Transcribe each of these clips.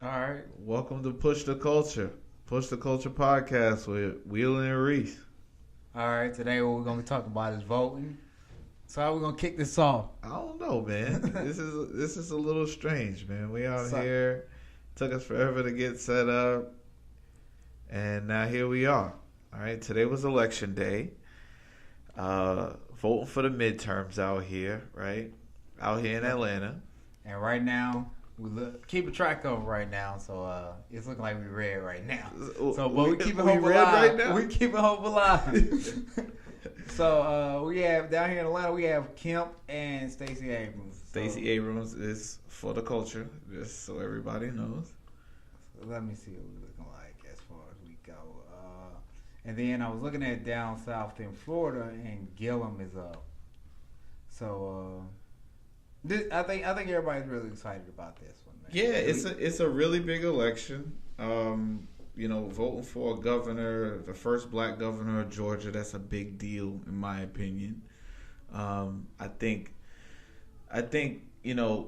All right. Welcome to Push the Culture. Push the Culture podcast with Wheeler and Reese. All right. Today, what we're going to be talking about is voting. So, how we going to kick this off? I don't know, man. This is a little strange, man. We out So- here. Took us forever to get set up. And now here we are. All right. Today was election day. Voting for the midterms out here, right? Out here in Atlanta. And right now, keeping track of right now. So, it's looking like we red right now. So, but we keeping hope red alive. right now? We keeping hope alive. So, we have, down here in Atlanta, we have Kemp and Stacey Abrams. Stacey Abrams is for the culture, just so everybody knows. So let me see what we're looking like as far as we go. And then I was looking at down south in Florida, and Gillum is up. So I think everybody's really excited about this one, man. Yeah, it's a really big election. Voting for a governor, the first black governor of Georgia, that's a big deal in my opinion. I think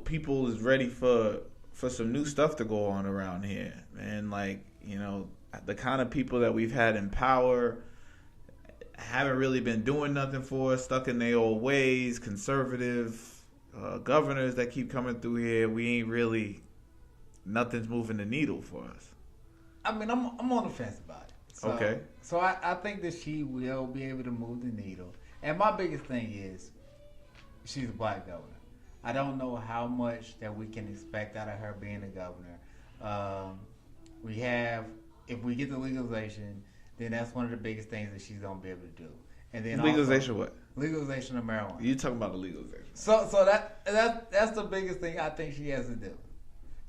people is ready for some new stuff to go on around here, man. Like, the kind of people that we've had in power haven't really been doing nothing for us, stuck in their old ways, conservative governors that keep coming through here. Nothing's moving the needle for us. I mean, I'm on the fence about it. So, Okay. So I think that she will be able to move the needle. And my biggest thing is she's a black governor. I don't know how much that we can expect out of her being a governor. If we get the legalization, then that's one of the biggest things that she's gonna be able to do. And then Legalization also, what? legalization of marijuana. You talking about the legalization? So that's the biggest thing I think she has to do.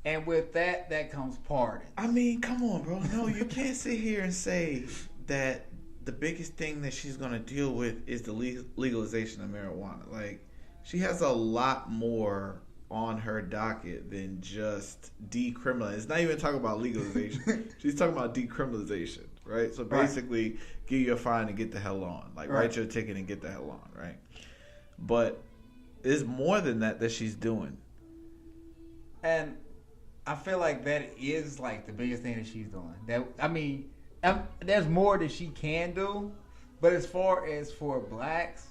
And with that comes pardon. I mean, come on, bro. No, you can't sit here and say that the biggest thing that she's going to deal with is the legalization of marijuana. Like, she has a lot more on her docket than just decriminalization. It's not even talking about legalization. She's talking about decriminalization, right? So basically, give you a fine and get the hell on. Like, write your ticket and get the hell on, right? But there's more than that she's doing. And I feel like that is like the biggest thing that she's doing. There's more that she can do, but as far as for blacks,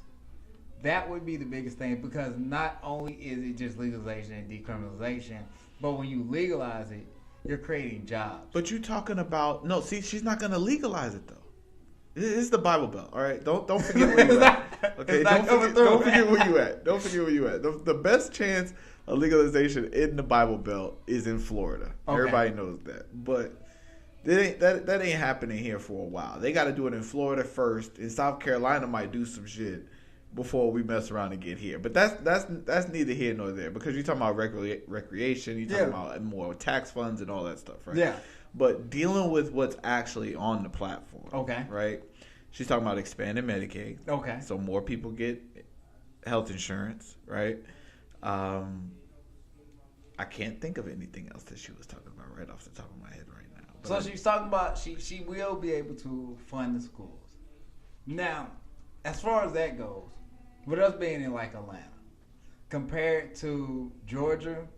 that would be the biggest thing, because not only is it just legalization and decriminalization, but when you legalize it, you're creating jobs. But you're talking about she's not going to legalize it though. It's the Bible Belt, all right. Don't forget where you at. Okay, don't forget where you at. Don't forget where you at. The best chance of legalization in the Bible Belt is in Florida. Okay. Everybody knows that, but that ain't happening here for a while. They got to do it in Florida first. In South Carolina, might do some shit before we mess around and get here. But that's neither here nor there, because you're talking about recreation. You're talking about more tax funds and all that stuff, right? Yeah. But dealing with what's actually on the platform. Okay. Right? She's talking about expanding Medicaid. Okay. So more people get health insurance, right? I can't think of anything else that she was talking about right off the top of my head right now. So she's talking about she will be able to fund the schools. Now, as far as that goes, with us being in like Atlanta, compared to Georgia,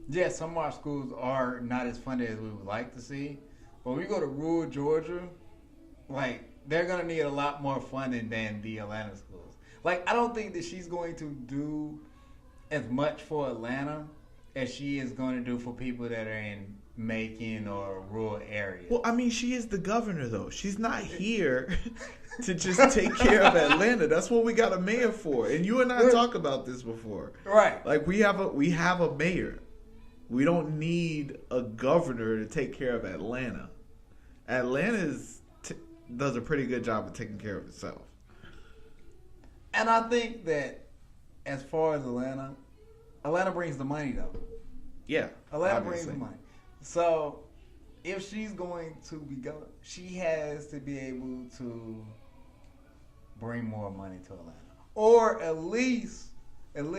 yes, some of our schools are not as funded as we would like to see. But when you go to rural Georgia, like, they're going to need a lot more funding than the Atlanta schools. Like, I don't think that she's going to do as much for Atlanta as she is going to do for people that are in Macon or rural areas. Well, I mean, she is the governor, though. She's not here to just take care of Atlanta. That's what we got a mayor for. And you and I talked about this before. Right. Like, we have a mayor. We don't need a governor to take care of Atlanta. Atlanta does a pretty good job of taking care of itself. And I think that as far as Atlanta brings the money, though. Yeah. Atlanta brings the money. So if she's going to be going, she has to be able to bring more money to Atlanta. Or at least, and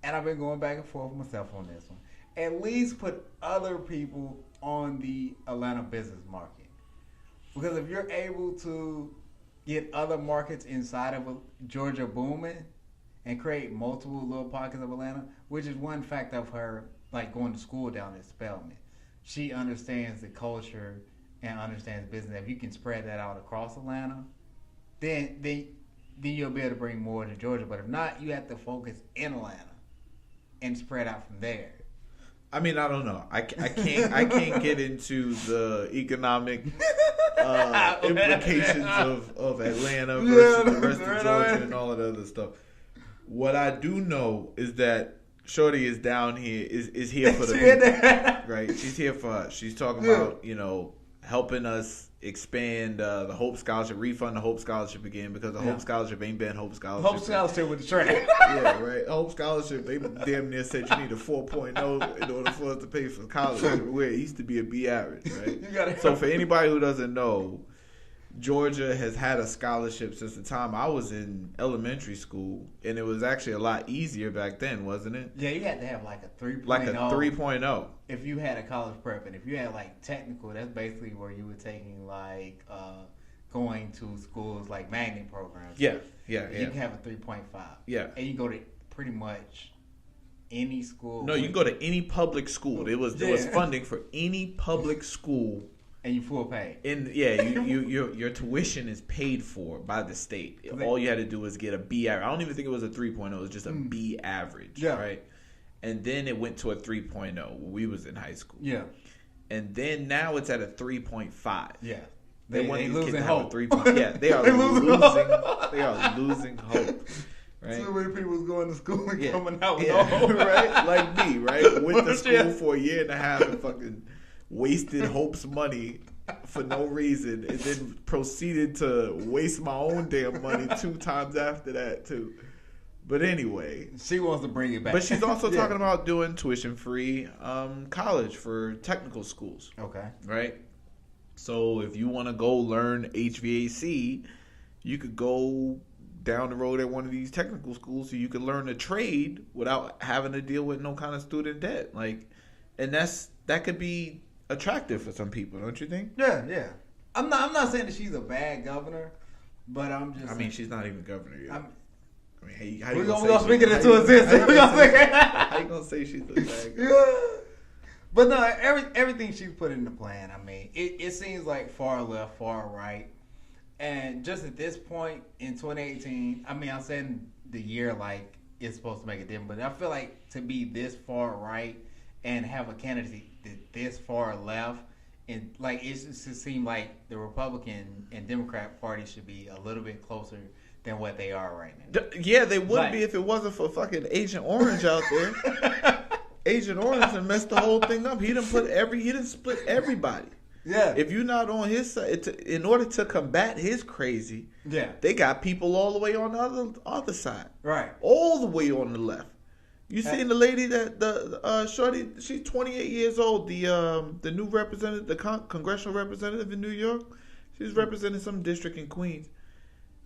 I've been going back and forth with myself on this one, at least put other people on the Atlanta business market. Because if you're able to get other markets inside of Georgia booming and create multiple little pockets of Atlanta, which is one fact of her, like, going to school down at Spelman. she understands the culture and understands business. If you can spread that out across Atlanta, then you'll be able to bring more to Georgia. But if not, you have to focus in Atlanta and spread out from there. I mean, I don't know. I can't get into the economic implications of Atlanta versus the rest of Georgia and all of the other stuff. What I do know is that Shorty is down here, is here for the people, right? She's here for us. She's talking about, helping us expand the Hope Scholarship, refund the Hope Scholarship again, because the Hope Scholarship ain't been Hope Scholarship. Hope Scholarship with the track. Yeah, right. Hope Scholarship, they damn near said you need a 4.0 in order for us to pay for college, where it used to be a B average, right? So for anybody who doesn't know, Georgia has had a scholarship since the time I was in elementary school, and it was actually a lot easier back then, wasn't it? Yeah, you had to have like a 3.0. Like a 3.0. If you had a college prep, and if you had like technical, that's basically where you were taking like going to schools like magnet programs. Yeah. You can have a 3.5. Yeah. And you go to pretty much any school. No, you can go to any public school. There was funding for any public school. And you full pay. Your tuition is paid for by the state. All you had to do was get a B average. I don't even think it was a 3.0. It was just a B average, right? And then it went to a 3.0 when we was in high school. Yeah. And then now it's at a 3.5. Yeah. They want these losing kids to hope. have a 3.5. Yeah, they are losing hope. Right? Too many people was going to school and coming out with no hope. Right? Like me, right? Went to school for a year and a half and fucking wasted Hope's money for no reason, and then proceeded to waste my own damn money 2 times after that too. But anyway, she wants to bring it back. But she's also talking about doing tuition-free college for technical schools. Okay. Right? So if you want to go learn HVAC, you could go down the road at one of these technical schools so you could learn a trade without having to deal with no kind of student debt. And that could be attractive for some people, don't you think? Yeah. I'm not saying that she's a bad governor, but I'm just. I mean, she's not even governor yet. We're gonna speak it into existence. How you gonna say she's a bad governor? Yeah. But no, everything she's put in the plan. I mean, it seems like far left, far right, and just at this point in 2018, I mean, I'm saying the year like it's supposed to make a difference, but I feel like to be this far right and have a candidate this far left, and like it just seemed like the Republican and Democrat party should be a little bit closer than what they are right now. Yeah, they would be if it wasn't for fucking Agent Orange out there. Agent Orange and messed the whole thing up. He done split everybody. Yeah. If you're not on his side, in order to combat his crazy, they got people all the way on the other side. Right. All the way on the left. You seen the lady that the shorty? She's 28 years old. The new representative, the congressional representative in New York. She's representing some district in Queens,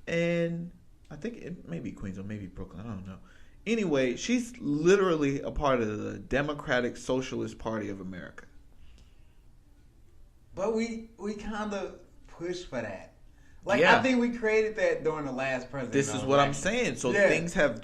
and I think it may be Queens or maybe Brooklyn. I don't know. Anyway, she's literally a part of the Democratic Socialist Party of America. But we kind of push for that. I think we created that during the last president. This is what I'm saying. So things have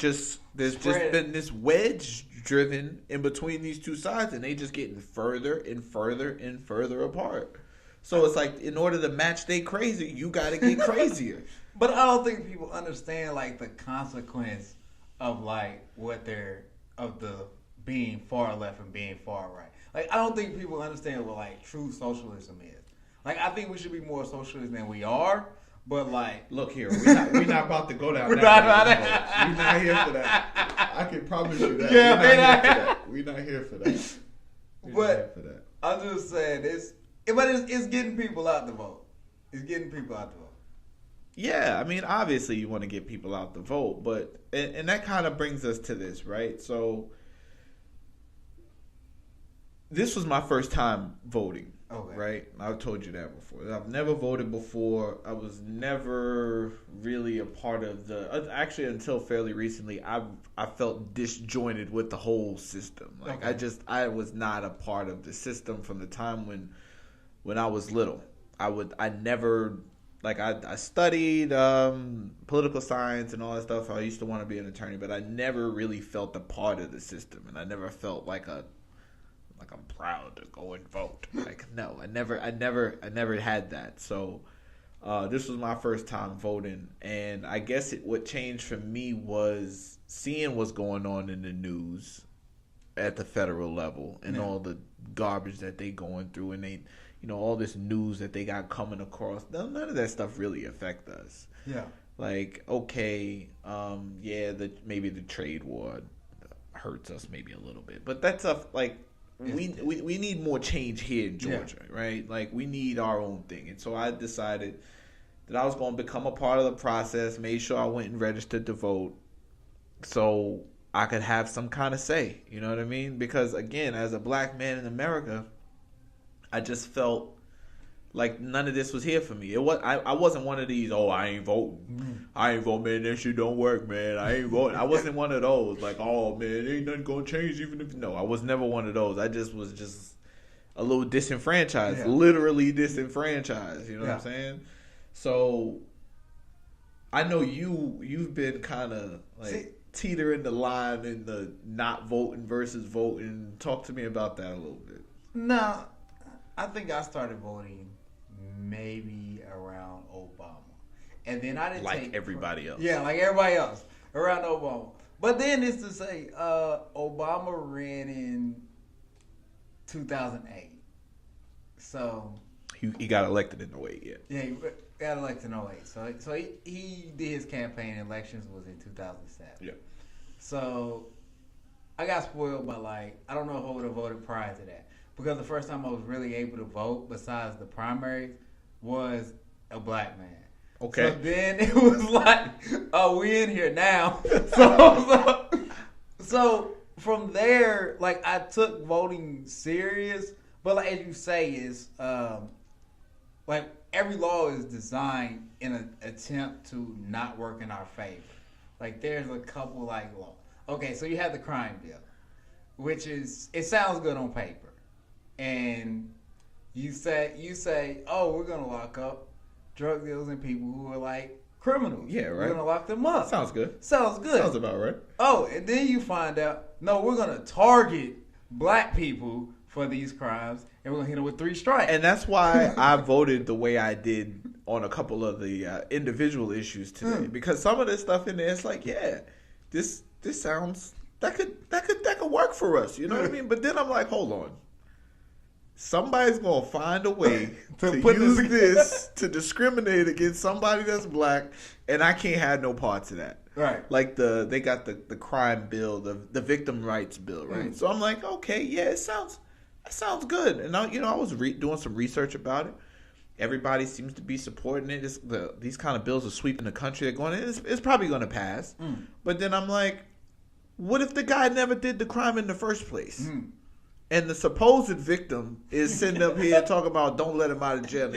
there's just been this wedge driven in between these two sides, and they just getting further and further and further apart. So it's like, in order to match they crazy, you got to get crazier. But I don't think people understand the consequence of the being far left and being far right. I don't think people understand what true socialism is. I think we should be more socialist than we are. But look here, we're not about to go down. We're not here for that. I can promise you that. Yeah, we're not here for that. But I'm just saying it's getting people out the vote. It's getting people out the vote. Yeah, I mean, obviously you want to get people out the vote, but and that kind of brings us to this, right? So this was my first time voting. Okay. Right? I've told you that before. I've never voted before. I was never really a part of actually until fairly recently, I felt disjointed with the whole system. I was not a part of the system from the time when I was little. I never, I studied political science and all that stuff. I used to want to be an attorney, but I never really felt a part of the system, and I never felt like a Like I'm proud to go and vote. Like no, I never had that. So this was my first time voting, and I guess what changed for me was seeing what's going on in the news at the federal level and all the garbage that they going through, and they, all this news that they got coming across. None of that stuff really affect us. Yeah. Like, okay, maybe the trade war hurts us maybe a little bit, but that stuff, like, we need more change here in Georgia, right? Like, we need our own thing. And so I decided that I was going to become a part of the process, made sure I went and registered to vote so I could have some kind of say, you know what I mean? Because, again, as a black man in America, I just felt like none of this was here for me. I wasn't one of these, I ain't voting. I ain't voting, man. That shit don't work, man. I ain't voting. I wasn't one of those. Like, oh, man, ain't nothing going to change even if... No, I was never one of those. I just was just a little disenfranchised. Literally disenfranchised. You know what I'm saying? So, I know you've been kind of, like, teetering the line in the not voting versus voting. Talk to me about that a little bit. No, I think I started voting maybe around Obama, and then I didn't like everybody else. Yeah, like everybody else around Obama. But then it's to say, Obama ran in 2008, so he got elected in 08. Yeah, he got elected in 08. So he did his campaign. Elections was in 2007. Yeah. So I got spoiled by, like, I don't know if I would have voted prior to that. Because the first time I was really able to vote, besides the primaries, was a black man. Okay. So then it was like, oh, we in here now. So from there, like, I took voting serious. But like, as you say, is like, every law is designed in an attempt to not work in our favor. Like, there's a couple, like, laws. Okay, so you have the crime bill, which is, it sounds good on paper. And you say, oh, we're gonna lock up drug dealers and people who are like criminals. Yeah, right. We're gonna lock them up. Sounds good. Sounds about right. Oh, and then you find out, no, we're gonna target black people for these crimes, and we're gonna hit them with 3 strikes. And that's why I voted the way I did on a couple of the individual issues today, because some of this stuff in there, it's like, this sounds that could work for us. You know what I mean? But then I'm like, hold on. Somebody's going to find a way to use this to discriminate against somebody that's black, and I can't have no parts of that. Right. Like they got the crime bill, the victim rights bill, right? So I'm like, okay, it sounds good. And I was doing some research about it. Everybody seems to be supporting it. These kind of bills are sweeping the country. They're going, it's probably going to pass. But then I'm like, what if the guy never did the crime in the first place? And the supposed victim is sitting up here talking about don't let him out of jail.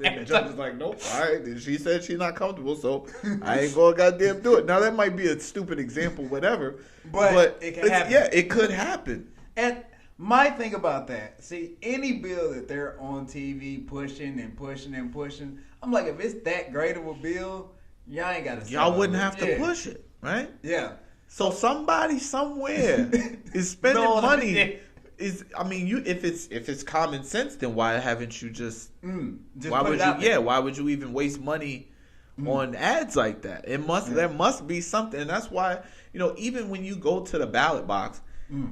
And the judge is like, nope, all right. And she said she's not comfortable, so I ain't going to goddamn do it. Now, that might be a stupid example, whatever. But it can happen. Yeah, it could happen. And my thing about that, see, any bill that they're on TV pushing and pushing and pushing, I'm like, if it's that great of a bill, y'all ain't got to. Y'all wouldn't have to push it, right? Yeah. So somebody somewhere is spending money. If it's common sense, then why haven't you just why would you even waste money on ads like that? There must be something, and that's why, even when you go to the ballot box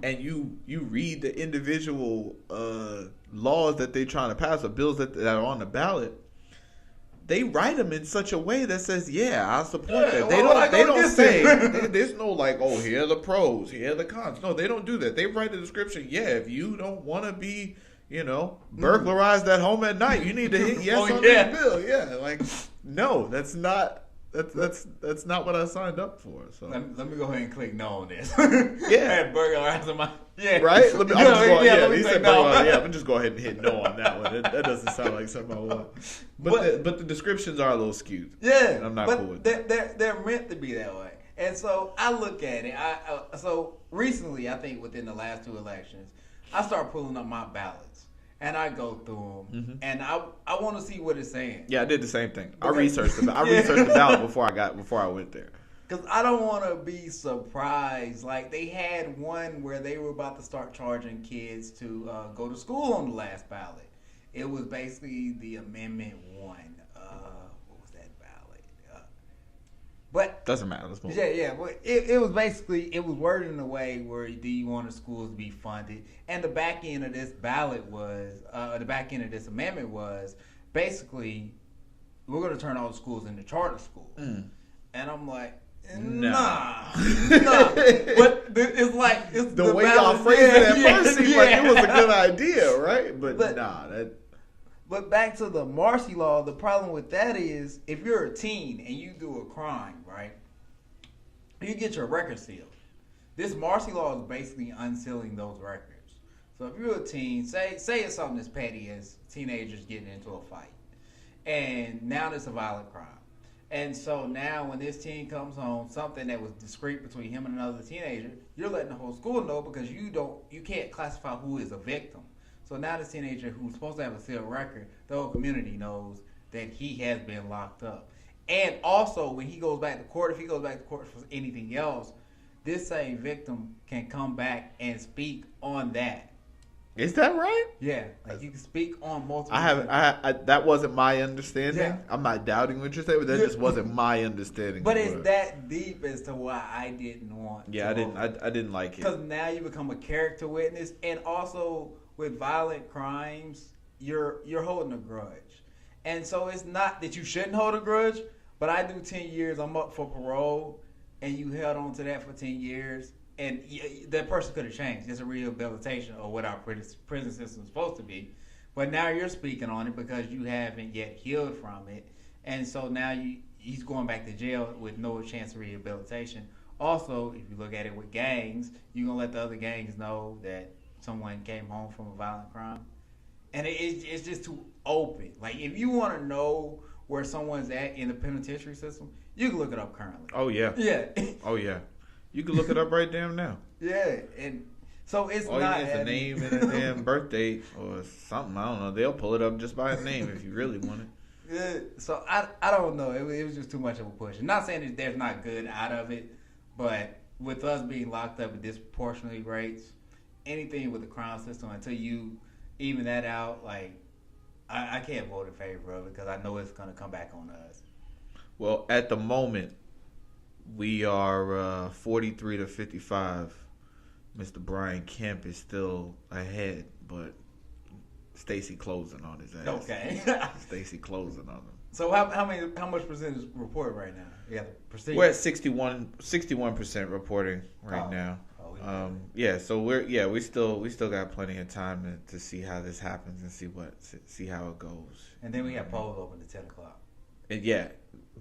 and you read the individual laws that they're trying to pass or bills that are on the ballot, they write them in such a way that says, I support that. They don't say, there's no like, oh, here are the pros, here are the cons. No, they don't do that. They write a description. If you don't want to be, burglarize that home at night, you need to hit yes on this bill. Like, no, that's not what I signed up for. So let me go ahead and click no on this. Burglarize my right. Let me just go ahead and hit no on that one. That doesn't sound like something I want. But the descriptions are a little skewed. Yeah, and I'm not cool with that. They're meant to be that way. And so I look at it. So recently, I think within the last 2 elections, I started pulling up my ballots. And I go through them, and I want to see what it's saying. Yeah, I did the same thing. I researched the ballot before I went there. Because I don't want to be surprised. Like, they had one where they were about to start charging kids to go to school on the last ballot. It was basically the Amendment 1. What was that ballot? But doesn't matter. Let's move. Yeah. But it was basically, it was worded in a way where do you want the schools to be funded? And the back end of this ballot was, the back end of this amendment was basically, we're going to turn all the schools into charter schools. And I'm like, nah. But it's like, it's the way y'all phrased it at first seemed like it was a good idea, right? But nah, But back to the Marcy Law, the problem with that is if you're a teen and you do a crime, right, you get your record sealed. This Marcy Law is basically unsealing those records. So if you're a teen, say it's something as petty as teenagers getting into a fight, and now there's a violent crime. And so now when this teen comes home, something that was discreet between him and another teenager, you're letting the whole school know because you can't classify who is a victim. So now this teenager who's supposed to have a sealed record, the whole community knows that he has been locked up. And also, when he goes back to court, if he goes back to court for anything else, this same victim can come back and speak on that. Is that right? Yeah, like you can speak on multiple. That wasn't my understanding. Yeah. I'm not doubting what you're saying, but that just wasn't my understanding. But it's that deep as to why I didn't want. Yeah, I didn't like it because now you become a character witness, and also with violent crimes, you're holding a grudge, and so it's not that you shouldn't hold a grudge. But I do 10 years. I'm up for parole, and you held on to that for 10 years. And that person could have changed. It's a rehabilitation of what our prison system is supposed to be. But now you're speaking on it because you haven't yet healed from it. And so now he's going back to jail with no chance of rehabilitation. Also, if you look at it with gangs, you're going to let the other gangs know that someone came home from a violent crime. And it's just too open. Like, if you want to know where someone's at in the penitentiary system, you can look it up currently. Oh, yeah. Yeah. Oh, yeah. You can look it up right damn now. Yeah, and so it's all not. All you need is a name and a damn birth date or something. I don't know. They'll pull it up just by his name if you really want it. Yeah, so I don't know. It was just too much of a push. I'm not saying that there's not good out of it, but with us being locked up at disproportionately rates, anything with the crime system, until you even that out, like I can't vote in favor of it because I know it's going to come back on us. Well, at the moment, we are 43 to 55. Mr. Brian Kemp is still ahead, but Stacey closing on his ass. Okay. Stacey closing on him. So how much percentage report right now? Yeah, we're at 61% reporting right now. Yeah, so we still got plenty of time to see how this happens and see how it goes. And then we have polls open to 10 o'clock. And yeah.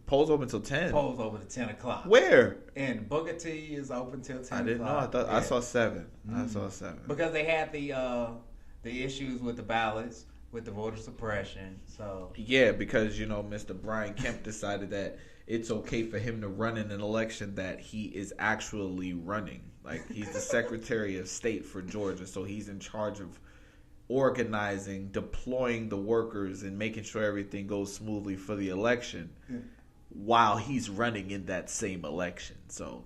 Polls open till 10. Polls open to 10 o'clock. Where? And Booker T is open till 10 o'clock. I didn't know. I thought I saw 7. I saw 7. Because they had the issues with the ballots, with the voter suppression. So yeah, because Mr. Brian Kemp decided that it's okay for him to run in an election that he is actually running. Like, he's the Secretary of State for Georgia, so he's in charge of organizing, deploying the workers, and making sure everything goes smoothly for the election. Yeah. While he's running in that same election. So,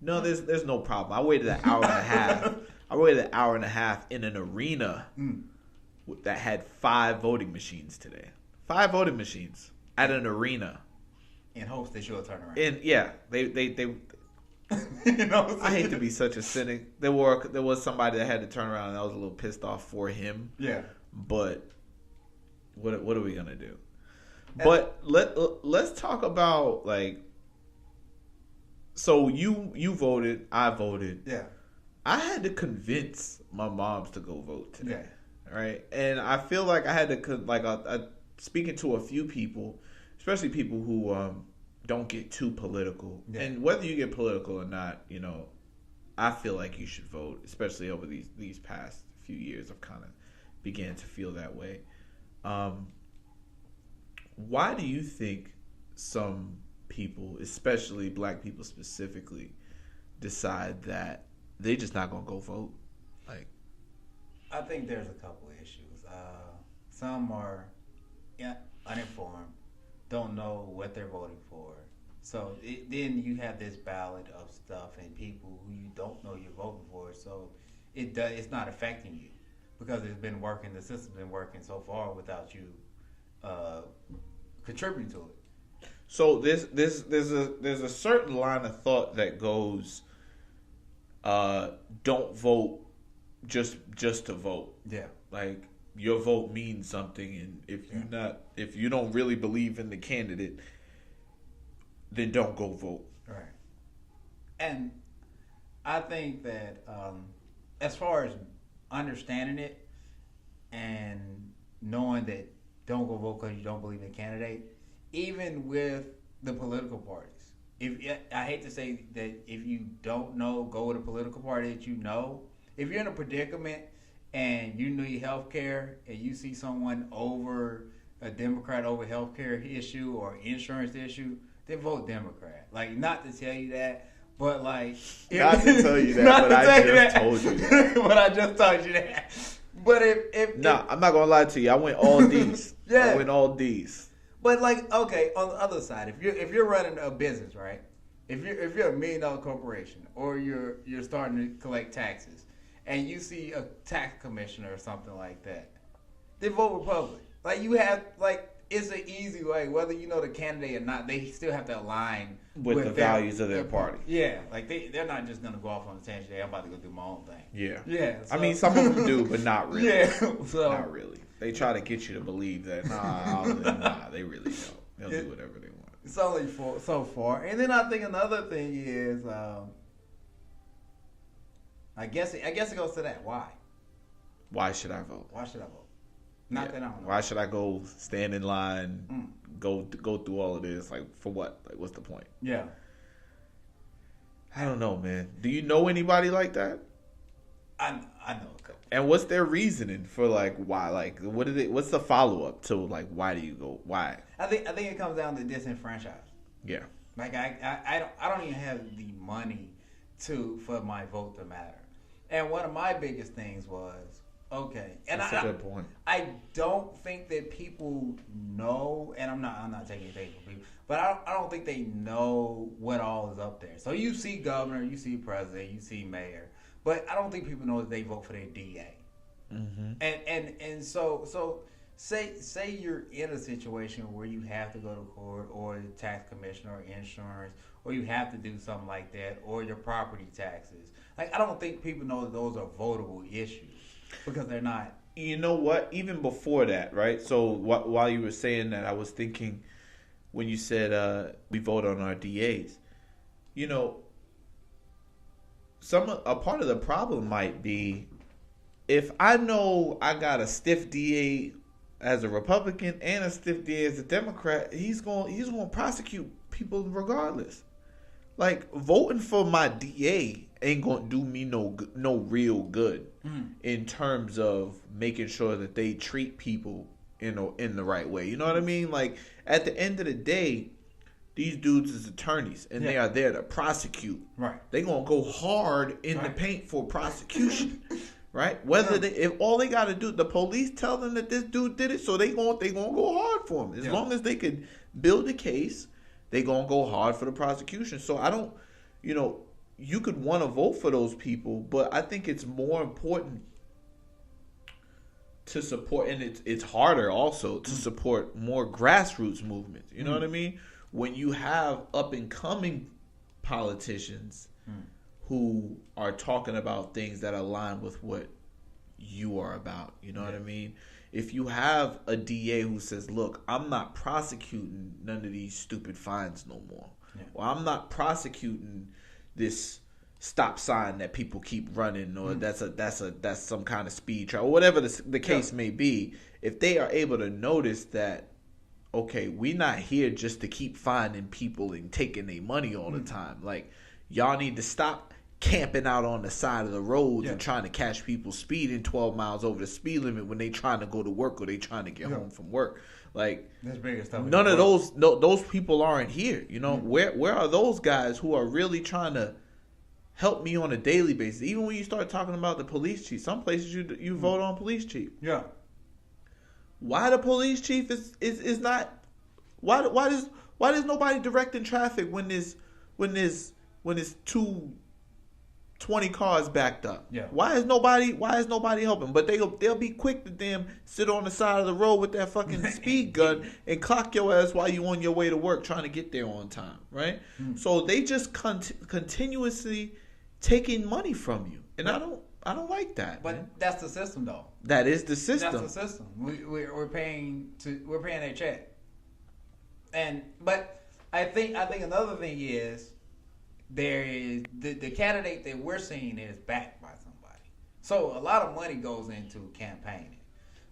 no, there's no problem. I waited an hour and a half. I waited an hour and a half in an arena that had 5 voting machines today. 5 voting machines at an arena. In hopes that you'll turn around. And yeah, they I hate to be such a cynic. There was somebody that had to turn around and I was a little pissed off for him. Yeah. But what are we gonna do? But let's talk about, like, so you voted, I voted. Yeah. I had to convince my moms to go vote today. Yeah. Right? And I feel like I had to, speaking to a few people, especially people who don't get too political. Yeah. And whether you get political or not, I feel like you should vote, especially over these past few years. I've kind of began to feel that way. Why do you think some people, especially black people specifically, decide that they just not gonna go vote? Like, I think there's a couple of issues. Some are uninformed, don't know what they're voting for, So then you have this ballot of stuff and people who you don't know you're voting for. So it's not affecting you because it's been working. The system's been working so far without you contributing to it. So there's a certain line of thought that goes, don't vote just to vote. Yeah. Like your vote means something, and if you don't really believe in the candidate, then don't go vote. Right. And I think that as far as understanding it and knowing that don't go vote because you don't believe in the candidate, even with the political parties, I hate to say that if you don't know, go with a political party that you know. If you're in a predicament and you need health care and you see someone over a Democrat over health care issue or insurance issue, then vote Democrat. Like, not to tell you that, but like... Not to tell you that, but I just told you that. But I just told you that. But if I'm not going to lie to you. I went all D's. Yeah. I went all D's. But like, okay, on the other side, if you're running a business, right? If you're a $1 million corporation or you're starting to collect taxes and you see a tax commissioner or something like that, then vote Republican. Like you have it's an easy way, whether you know the candidate or not, they still have to align with the values of their party. Yeah, like they're not just gonna go off on a tangent. I'm about to go do my own thing. Yeah, yeah. So. I mean, some of them do, but not really. Yeah, so not really. They try to get you to believe that nah, they really don't. They'll do whatever they want. It's only so far, and then I think another thing is, I guess it goes to that. Why should I vote? Why should I vote? Not that I don't know. Why should I go stand in line, go through all of this? Like, for what? Like, what's the point? Yeah. I don't know, man. Do you know anybody like that? I know a couple. And what's their reasoning for, like, why? Like, what's the follow-up to, like, why do you go? Why? I think it comes down to disenfranchised. Yeah. Like, I don't even have the money for my vote to matter. And one of my biggest things was, okay, and that's a good point. I don't think that people know, and I'm not taking anything from people, but I don't think they know what all is up there. So you see governor, you see president, you see mayor, but I don't think people know that they vote for their DA. Mm-hmm. And so say you're in a situation where you have to go to court or the tax commissioner or insurance, or you have to do something like that, or your property taxes. Like, I don't think people know that those are votable issues. Because they're not. You know what? Even before that, right? So while you were saying that, I was thinking when you said we vote on our DAs. You know, a part of the problem might be if I know I got a stiff DA as a Republican and a stiff DA as a Democrat, he's going to prosecute people regardless. Like, voting for my DA ain't gonna do me no real good in terms of making sure that they treat people in the right way. You know what I mean? Like, at the end of the day, these dudes is attorneys and they are there to prosecute. Right. They gonna go hard in the paint for prosecution. Right? Whether if all they gotta do, the police tell them that this dude did it, so they gonna go hard for him. As long as they could build a case, they gonna go hard for the prosecution. So I don't, you could want to vote for those people, but I think it's more important to support, and it's harder also to support more grassroots movements. You know what I mean? When you have up and coming politicians who are talking about things that align with what you are about, you know what I mean? If you have a DA who says, look, I'm not prosecuting none of these stupid fines no more. Yeah. Or I'm not prosecuting this stop sign that people keep running, or that's some kind of speed trap, or whatever the case may be. If they are able to notice that, okay, we're not here just to keep finding people and taking their money all the time. Like, y'all need to stop camping out on the side of the roads and trying to catch people speeding 12 miles over the speed limit when they trying to go to work or they trying to get home from work. Like, none of those people aren't here. You know, where are those guys who are really trying to help me on a daily basis? Even when you start talking about the police chief, some places you vote on police chief. Yeah. Why the police chief is not? Why Why there's nobody directing traffic when there's 20 cars backed up? Yeah. Why is nobody helping? But they'll be quick to damn sit on the side of the road with that fucking speed gun and clock your ass while you on your way to work trying to get there on time, right? So they just continuously taking money from you, and I don't like that. But man. That's the system, though. That is the system. That's the system. We're paying a check, but I think another thing is there is the candidate that we're seeing is backed by somebody, so a lot of money goes into campaigning.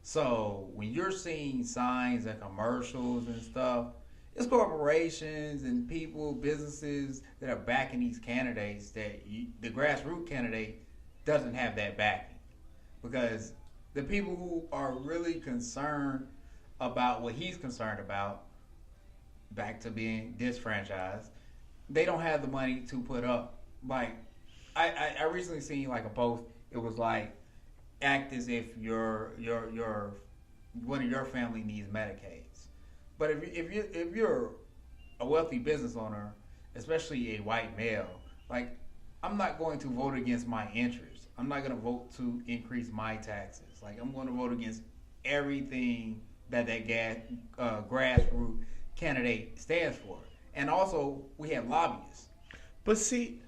So when you're seeing signs and commercials and stuff, it's corporations and people, businesses that are backing these candidates that the grassroots candidate doesn't have that backing. Because the people who are really concerned about what he's concerned about, back to being disfranchised, they don't have the money to put up. Like, I recently seen like a post. It was like, act as if your one of your family needs Medicaid. But if you're a wealthy business owner, especially a white male, like, I'm not going to vote against my interests. I'm not going to vote to increase my taxes. Like, I'm going to vote against everything that grassroots candidate stands for. And also, we have lobbyists. But see,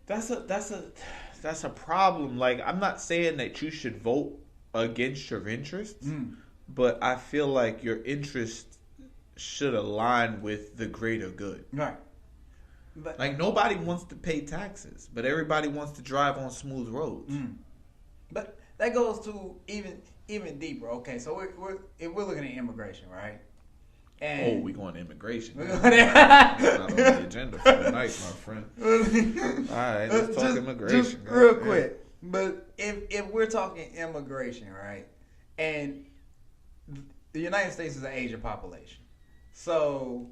that's a problem. Like, I'm not saying that you should vote against your interests, but I feel like your interests should align with the greater good. Right. But, like, nobody wants to pay taxes, but everybody wants to drive on smooth roads. But that goes to even deeper. Okay, so if we're looking at immigration, right? And we going to immigration. That's not on the agenda for tonight, my friend. All right, let's talk immigration. Just real quick. But if we're talking immigration, right, and the United States is an Asian population, so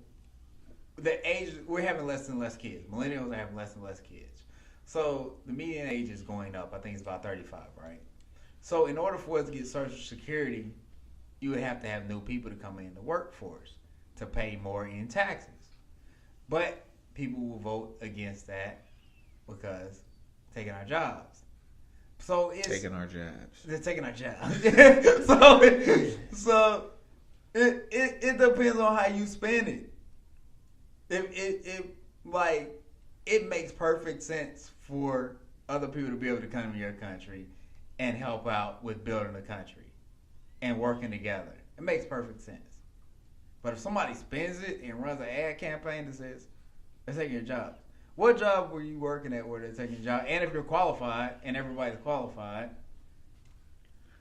we're having less and less kids. Millennials are having less and less kids. So the median age is going up. I think it's about 35, right? So in order for us to get Social Security, you would have to have new people to come in the workforce to pay more in taxes. But people will vote against that because taking our jobs. So it's taking our jabs. They're taking our jobs. so it depends on how you spend it. It makes perfect sense for other people to be able to come to your country and help out with building the country and working together. It makes perfect sense. But if somebody spends it and runs an ad campaign that says they're taking your job, what job were you working at where they're taking your job? And if you're qualified, and everybody's qualified,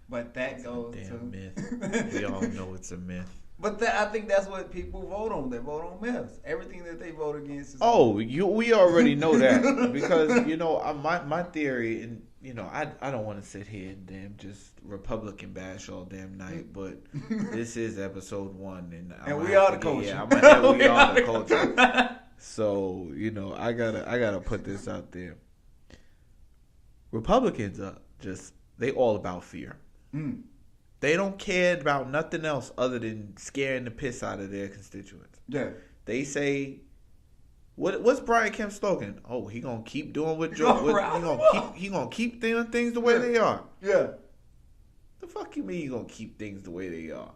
but that goes to myth. We all know it's a myth. But I think that's what people vote on. They vote on myths. Everything that they vote against is... we already know that. Because, my theory, and, I don't want to sit here and damn just Republican bash all damn night, but this is episode 1. And we are the culture. Yeah, we are the culture. So, I gotta put this out there. Republicans are they all about fear. They don't care about nothing else other than scaring the piss out of their constituents. Yeah. They say, what's Brian Kemp's slogan? Oh, he gonna keep doing what Joe. He gonna keep doing things the way they are. Yeah. The fuck you mean you gonna keep things the way they are?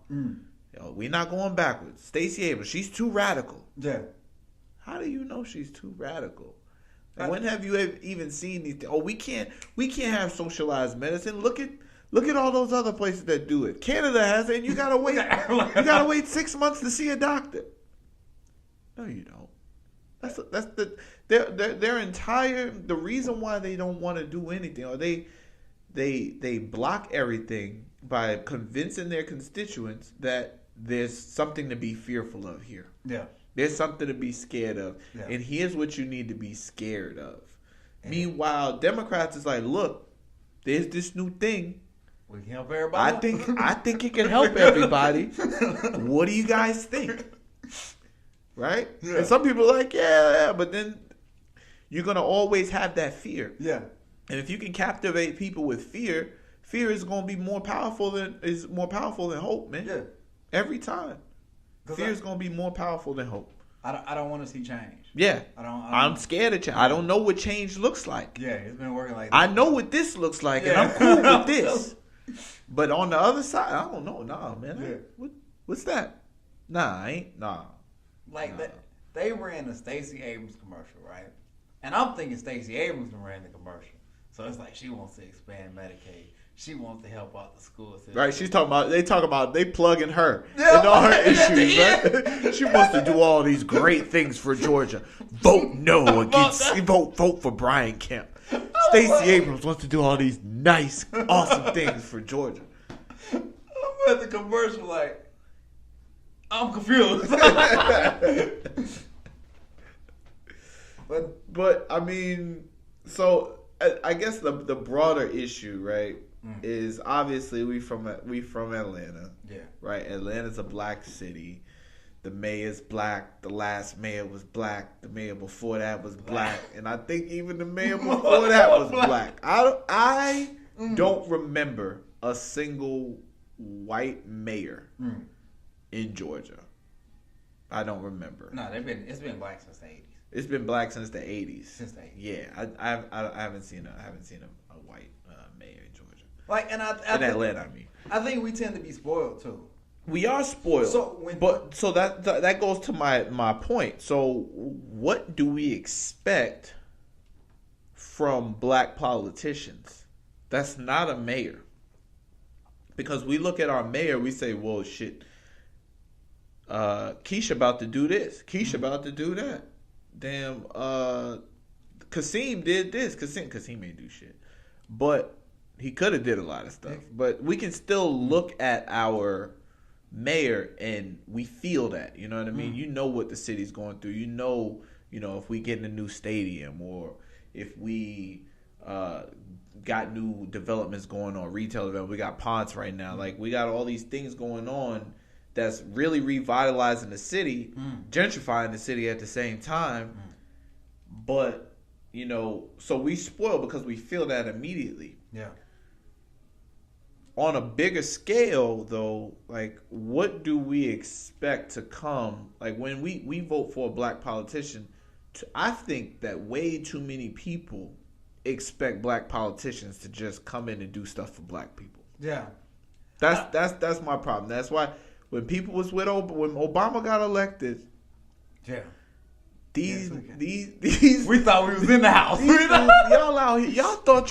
We're not going backwards. Stacey Abrams, she's too radical. Yeah. How do you know she's too radical? And when have you even seen these things? Oh, we can't have socialized medicine. Look at all those other places that do it. Canada has it, and you gotta wait. You gotta wait 6 months to see a doctor. No, you don't. That's their entire. The reason why they don't want to do anything, or they block everything by convincing their constituents that there's something to be fearful of here. Yeah. There's something to be scared of, and here's what you need to be scared of. Meanwhile, Democrats is like, look, there's this new thing. We can help everybody. I think it can help everybody. What do you guys think? Right? Yeah. And some people are like, yeah, but then you're gonna always have that fear. Yeah. And if you can captivate people with fear is gonna be more powerful than hope, man. Yeah. Every time. Fear is going to be more powerful than hope. I don't want to see change. Yeah. I'm scared of change. I don't know what change looks like. Yeah, it's been working like that. I know what this looks like, and I'm cool with this. But on the other side, I don't know. Nah, man. Yeah. What's that? Nah, I ain't. Nah. Like, they ran a Stacey Abrams commercial, right? And I'm thinking Stacey Abrams ran the commercial. So it's like she wants to expand Medicaid. She wants to help out the school system. Right, they plugging her and all her issues, right? She wants to do all these great things for Georgia. Vote no against, vote for Brian Kemp. Stacey Abrams wants to do all these nice, awesome things for Georgia. I'm at the commercial like, I'm confused. But I mean, so I guess the broader issue, right, is obviously we from Atlanta. Yeah. Right? Atlanta's a black city. The mayor's black. The last mayor was black. The mayor before that was black. And I think even the mayor before that was black. I don't remember a single white mayor in Georgia. I don't remember. No, it's been black since the 80s. It's been black since the 80s. Since the 80s. Yeah, I haven't seen a white mayor in Georgia. Like, and in Atlanta, I mean. I think we tend to be spoiled too. We are spoiled. So that goes to my point. So what do we expect from black politicians? That's not a mayor. Because we look at our mayor, we say, well, shit, Keisha about to do this. Keisha about to do that. Damn, Kasim did this. Kasim ain't do shit. But he could have did a lot of stuff. But we can still look at our mayor and we feel that. You know what I mean? You know what the city's going through. You know, if we get in a new stadium or if we got new developments going on, retail development. We got Ponce right now. Like, we got all these things going on that's really revitalizing the city, gentrifying the city at the same time. But, so we spoil because we feel that immediately. Yeah. On a bigger scale, though, like, what do we expect to come? Like, when we vote for a black politician, I think that way too many people expect black politicians to just come in and do stuff for black people. Yeah. That's my problem. That's why when people was when Obama got elected, these we thought we was in the house. Y'all out here, y'all thought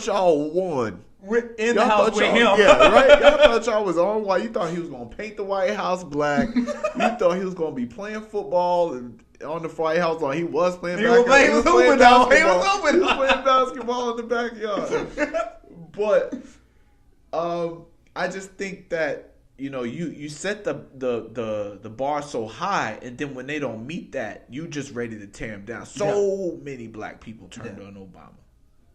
y'all won. We're in the house with him. Yeah, right? Y'all thought y'all was on white. You thought he was going to paint the White House black. You thought he was going to be playing football and on the White House. He was playing basketball. He was playing basketball in the backyard. But I just think that, you set the bar so high, and then when they don't meet that, you just ready to tear them down. So many black people turned on Obama.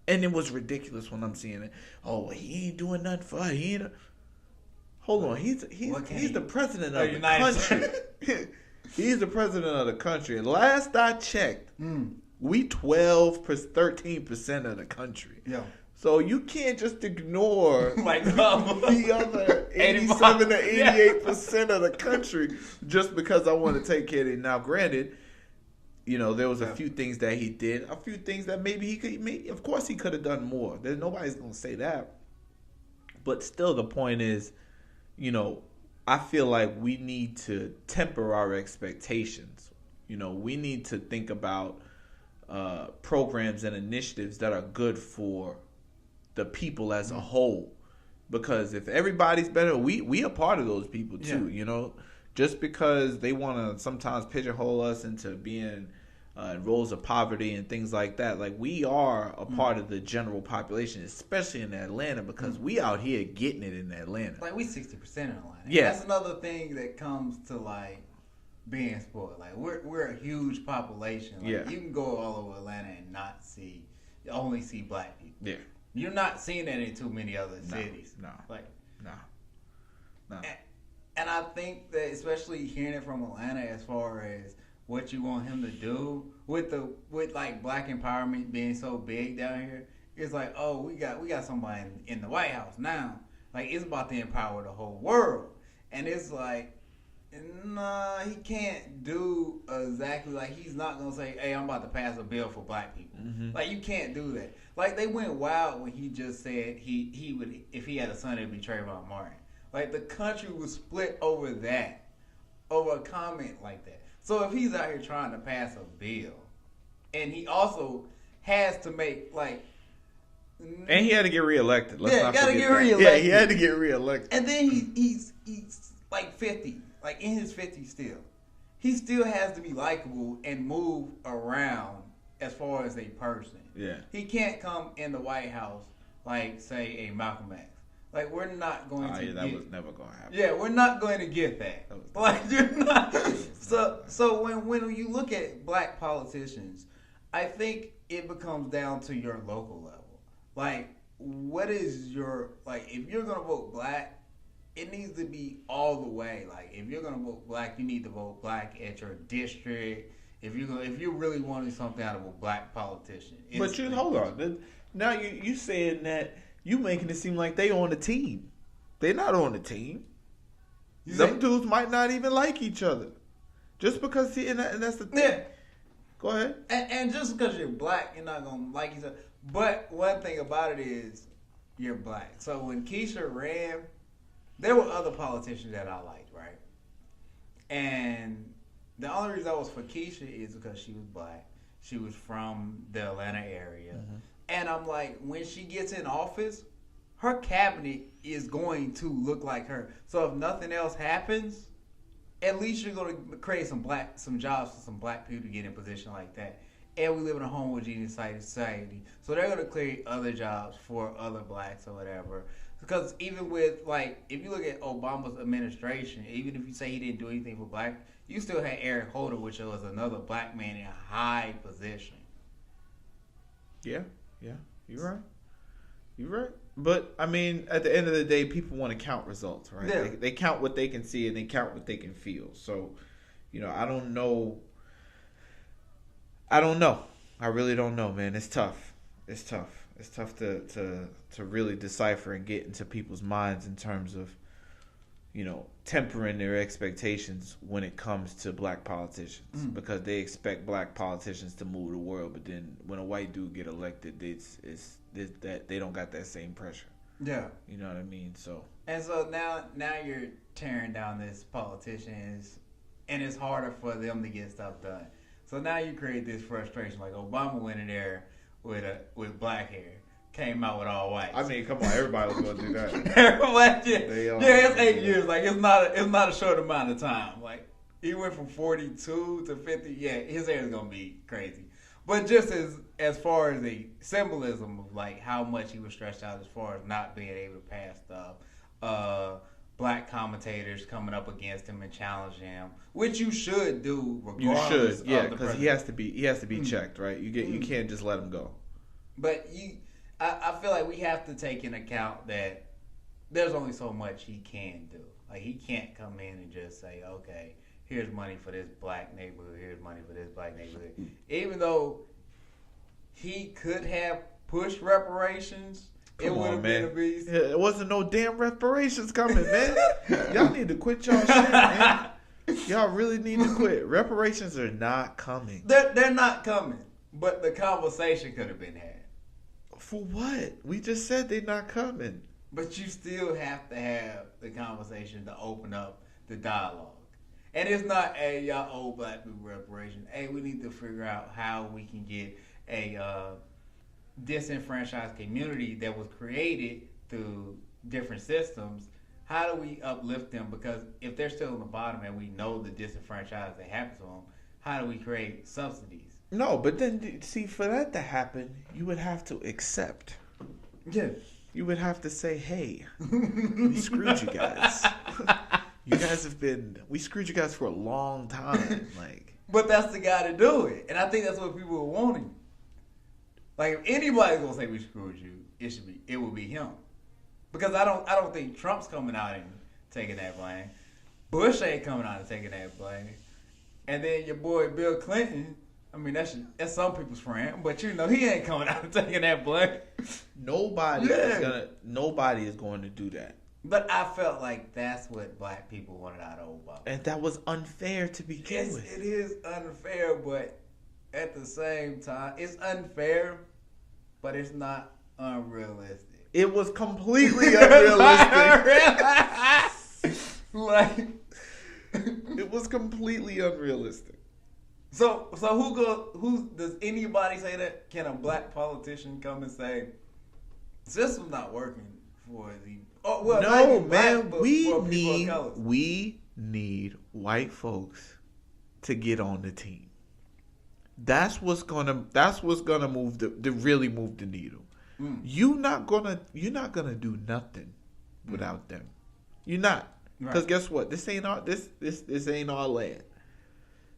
And it was ridiculous when I'm seeing it. Oh, he ain't doing nothing for her. Hold on. He's the president of the country. He's the president of the country. And last I checked, we 13% of the country. Yeah. So you can't just ignore the other 87 to 88% of the country just because I want to take care of it. Now, granted, there was a few things that he did, a few things that maybe he could. Of course, he could have done more. Nobody's gonna say that. But still, the point is, I feel like we need to temper our expectations. We need to think about programs and initiatives that are good for the people as a whole. Because if everybody's better, we are part of those people too. Just because they want to sometimes pigeonhole us into being in roles of poverty and things like that, like, we are a part of the general population, especially in Atlanta, because we out here getting it in Atlanta. Like, we 60% in Atlanta. Yeah, that's another thing that comes to like being spoiled. Like, we're a huge population. Like, you can go all over Atlanta and only see black people. Yeah, you're not seeing that in too many other cities. No. And I think that, especially hearing it from Atlanta, as far as what you want him to do with like black empowerment being so big down here, it's like, oh, we got somebody in the White House now. Like, it's about to empower the whole world, and it's like Nah, he can't do exactly like he's not gonna say, "Hey, I'm about to pass a bill for black people." Mm-hmm. Like you can't do that. Like they went wild when he just said he would if he had a son it'd be Trayvon Martin. Like the country was split over that, over a comment like that. So if he's out here trying to pass a bill, and he also has to make like. And he had to get reelected. Let's not forget get reelected. Yeah, he had to get reelected. And then he's like 50, like in his 50s still. He still has to be likable and move around as far as a person. Yeah. He can't come in the White House like, say, a Malcolm X. Like, we're not going to that was never going to happen. Yeah, we're not going to get that. Like, you're not. So when you look at black politicians, I think it becomes down to your local level. Like, what is your, like, if you're going to vote black, it needs to be all the way. Like, if you're going to vote black, you need to vote black at your district. If you're really wanting something out of a black politician. But hold on. Now you saying that, you making it seem like they on the team. They're not on the team. Them dudes might not even like each other. Just because, and that's the thing. Yeah. Go ahead. And just because you're black, you're not going to like each other. But one thing about it is you're black. So when Keisha ran, there were other politicians that I liked, right? And the only reason I was for Keisha is because she was black. She was from the Atlanta area. Mm-hmm. And I'm like, when she gets in office, her cabinet is going to look like her. So if nothing else happens, at least you're going to create some jobs for some black people to get in a position like that. And we live in a homogeneous society. So they're going to create other jobs for other blacks or whatever. Because even with, like, if you look at Obama's administration, even if you say he didn't do anything for black, you still had Eric Holder, which was another black man in a high position. Yeah, you're right. But, I mean, at the end of the day, people want to count results, right? Yeah. They count what they can see and they count what they can feel. So, I don't know. I really don't know, man. It's tough. It's tough to really decipher and get into people's minds in terms of, tempering their expectations when it comes to black politicians. Because they expect black politicians to move the world, but then when a white dude get elected, it's that they don't got that same pressure. Yeah. You know what I mean? So. And so now you're tearing down these politicians, and it's harder for them to get stuff done. So now you create this frustration. Like Obama went in there with black hair, came out with all white. I mean, come on, everybody was going to do that. Everybody, it's 8 years. Like it's not a short amount of time. Like he went from 42 to 50. Yeah, his hair is gonna be crazy. But just as far as the symbolism of like how much he was stretched out as far as not being able to pass stuff. Black commentators coming up against him and challenging him, which you should do regardless. You should, yeah, because he has to be checked, right? You can't just let him go. But I feel like we have to take into account that there's only so much he can do. Like he can't come in and just say, okay, here's money for this black neighborhood, here's money for this black neighborhood. Even though he could have pushed reparations. It would have been a beast. Yeah, it wasn't no damn reparations coming, man. Y'all need to quit y'all shit, man. Y'all really need to quit. Reparations are not coming. They're not coming. But the conversation could have been had. For what? We just said they're not coming. But you still have to have the conversation to open up the dialogue. And it's not, hey, y'all owe black people reparations. Hey, we need to figure out how we can get a disenfranchised community that was created through different systems. How do we uplift them? Because if they're still on the bottom and we know the disenfranchised that happens to them, how do we create subsidies? No, but then, see, for that to happen, you would have to accept. Yeah. You would have to say, hey, we screwed you guys. We screwed you guys for a long time. But that's the guy to do it. And I think that's what people are wanting. Like if anybody's gonna say we screwed you, it would be him. Because I don't think Trump's coming out and taking that blame. Bush ain't coming out and taking that blame. And then your boy Bill Clinton, I mean that's some people's friend, but he ain't coming out and taking that blame. Nobody is going to do that. But I felt like that's what black people wanted out of Obama. And that was unfair to begin with. It is unfair, but at the same time, it's unfair, but it's not unrealistic. It was completely unrealistic. Like, it was completely unrealistic. So who does anybody say that? Can a black politician come and say, system's not working for the... Oh, well, no, man, black, we need white folks to get on the team. That's what's gonna move really move the needle. You're not gonna do nothing without them. You're not, because guess what? This ain't our this ain't our land.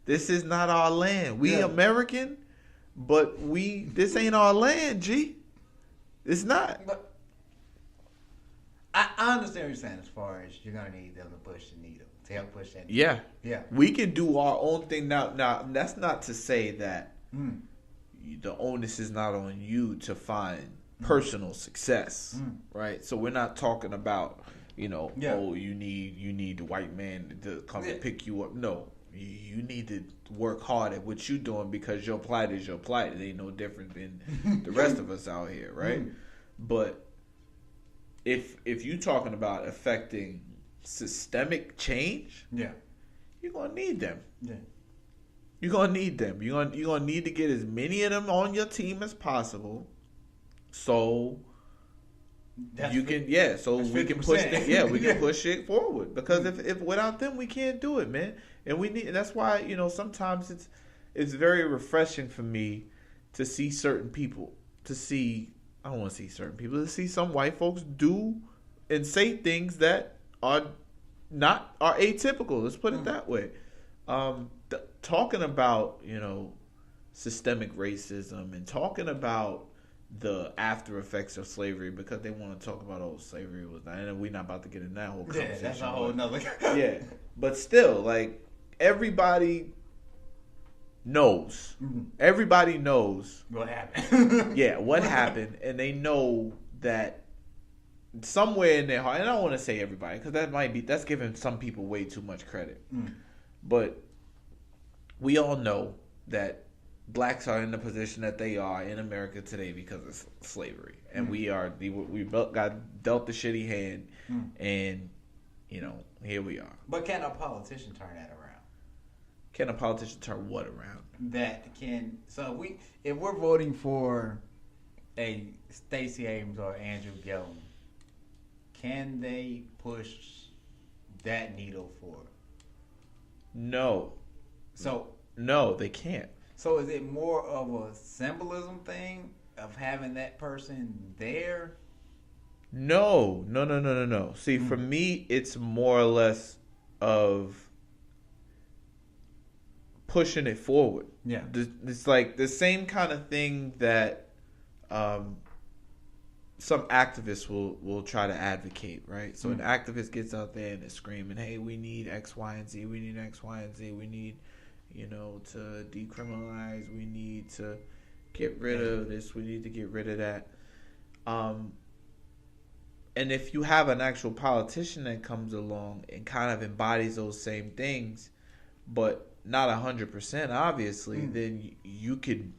This is not our land. We American, but this ain't our land. G, it's not. But I understand what you're saying as far as you're gonna need them to push the needle, to help push that needle. Yeah. We can do our own thing now. Now that's not to say that the onus is not on you to find personal success, right? So we're not talking about oh you need the white man to come and pick you up. No, you need to work hard at what you're doing, because your plight is your plight. It ain't no different than the rest of us out here, right? But if you're talking about affecting systemic change, you're gonna need them. You're gonna need them. You're gonna need to get as many of them on your team as possible, so we can push we can push it forward. Because if without them we can't do it, man. And that's why sometimes it's very refreshing for me to see certain people, to see some white folks do and say things that are atypical. Let's put it that way. Talking about systemic racism and talking about the after effects of slavery, because they want to talk about slavery was not, and we're not about to get in that whole conversation. Yeah, that's a whole nother. But still, like, everybody knows. Everybody knows what happened. What happened, and they know that somewhere in their heart, and I don't want to say everybody, because that's giving some people way too much credit. But we all know that blacks are in the position that they are in America today because of slavery, and we got dealt the shitty hand, and here we are. But can a politician turn that around? Can a politician turn what around? If we're voting for a Stacey Abrams or Andrew Gillum, can they push that needle forward? No. No, they can't. So is it more of a symbolism thing of having that person there? No. See, for me, it's more or less of pushing it forward. Yeah. It's like the same kind of thing that some activists will try to advocate, right? So an activist gets out there and is screaming, hey, we need X, Y, and Z. We need X, Y, and Z. We need, to decriminalize. We need to get rid of this. We need to get rid of that. And if you have an actual politician that comes along and kind of embodies those same things, but not 100%, obviously, then you could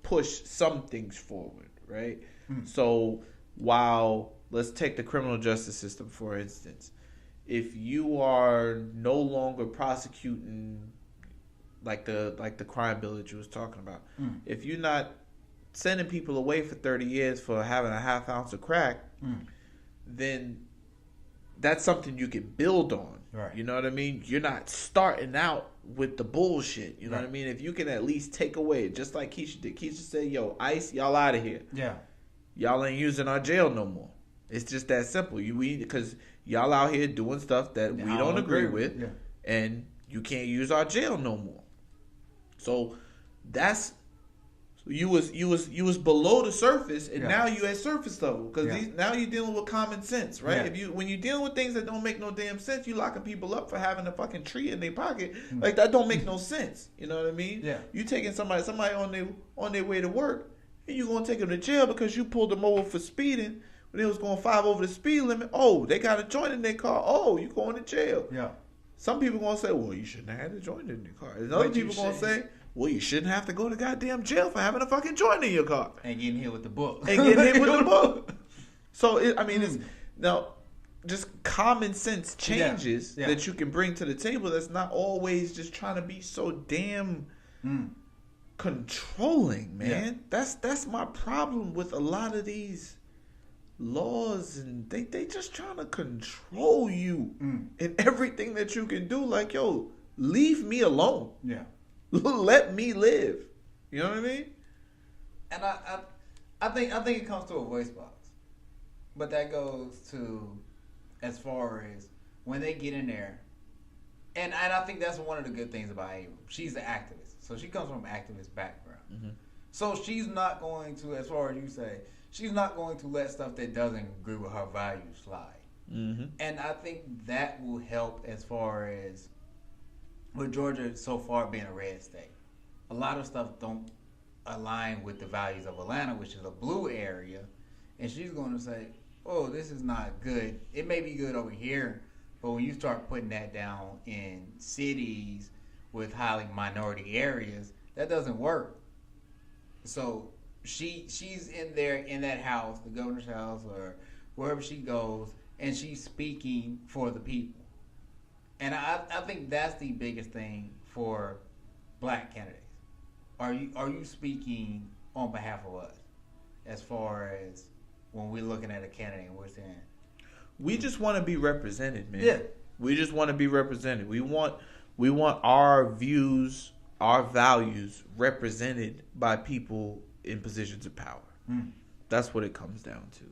push some things forward, right? So while, let's take the criminal justice system, for instance. If you are no longer prosecuting like the crime bill that you was talking about, if you're not sending people away for 30 years for having a half ounce of crack, then that's something you can build on. Right. You know what I mean? You're not starting out with the bullshit. You know what I mean? If you can at least take away, just like Keisha did. Keisha said, yo, ICE, y'all out of here. Yeah. Y'all ain't using our jail no more. It's just that simple. Because y'all out here doing stuff that we don't agree with, and you can't use our jail no more. So that's you was below the surface, and now you at surface level, because now you're dealing with common sense, right? When you're dealing with things that don't make no damn sense, you locking people up for having a fucking tree in their pocket, like that don't make no sense. You know what I mean? Yeah. You taking somebody on their way to work, and you gonna take them to jail because you pulled them over for speeding when they was going 5 over the speed limit. Oh, they got a joint in their car. Oh, you going to jail. Yeah. Some people gonna say, well, you shouldn't have had a joint in your car. And other people gonna say, well, you shouldn't have to go to goddamn jail for having a fucking joint in your car. And getting hit with the book. So, it's now just common sense changes that you can bring to the table that's not always just trying to be so damn controlling, man. That's my problem with a lot of these laws, and they just trying to control you in everything that you can do. Like, yo, leave me alone. Yeah. Let me live. You know what I mean? And I think it comes to a voice box. But that goes to as far as when they get in there, and I think that's one of the good things about Ava. She's an activist, so she comes from an activist background. Mm-hmm. So she's not going to, as far as you say, she's not going to let stuff that doesn't agree with her values slide. Mm-hmm. And I think that will help as far as with Georgia so far being a red state. A lot of stuff don't align with the values of Atlanta, which is a blue area, and she's going to say, oh, this is not good. It may be good over here, but when you start putting that down in cities with highly minority areas, that doesn't work. So she's in there in that house, the governor's house or wherever she goes, and she's speaking for the people. And I think that's the biggest thing for black candidates. Are you speaking on behalf of us as far as when we're looking at a candidate and we're saying, we just want to be represented, man. Yeah. We just want to be represented. We want our views, our values represented by people in positions of power. That's what it comes down to.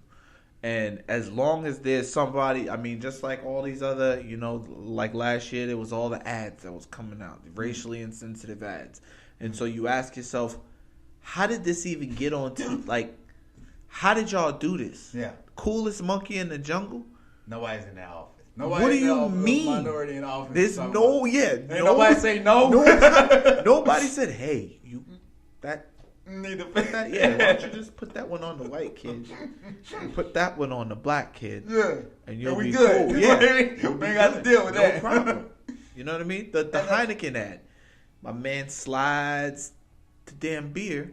And as long as there's somebody, just like all these other, like last year, there was all the ads that was coming out, the racially insensitive ads. And so you ask yourself, how did this even get onto, how did y'all do this? Yeah. Coolest monkey in the jungle? Nobody's in that office. What do you mean? Minority in office. There's nobody say no. Nobody said, hey, that. Neither. Why don't you just put that one on the white kid? Put that one on the black kid. Yeah. And you'll be good. Cool. Yeah. We ain't got to deal with that. No problem. You know what I mean? The Heineken ad. My man slides the damn beer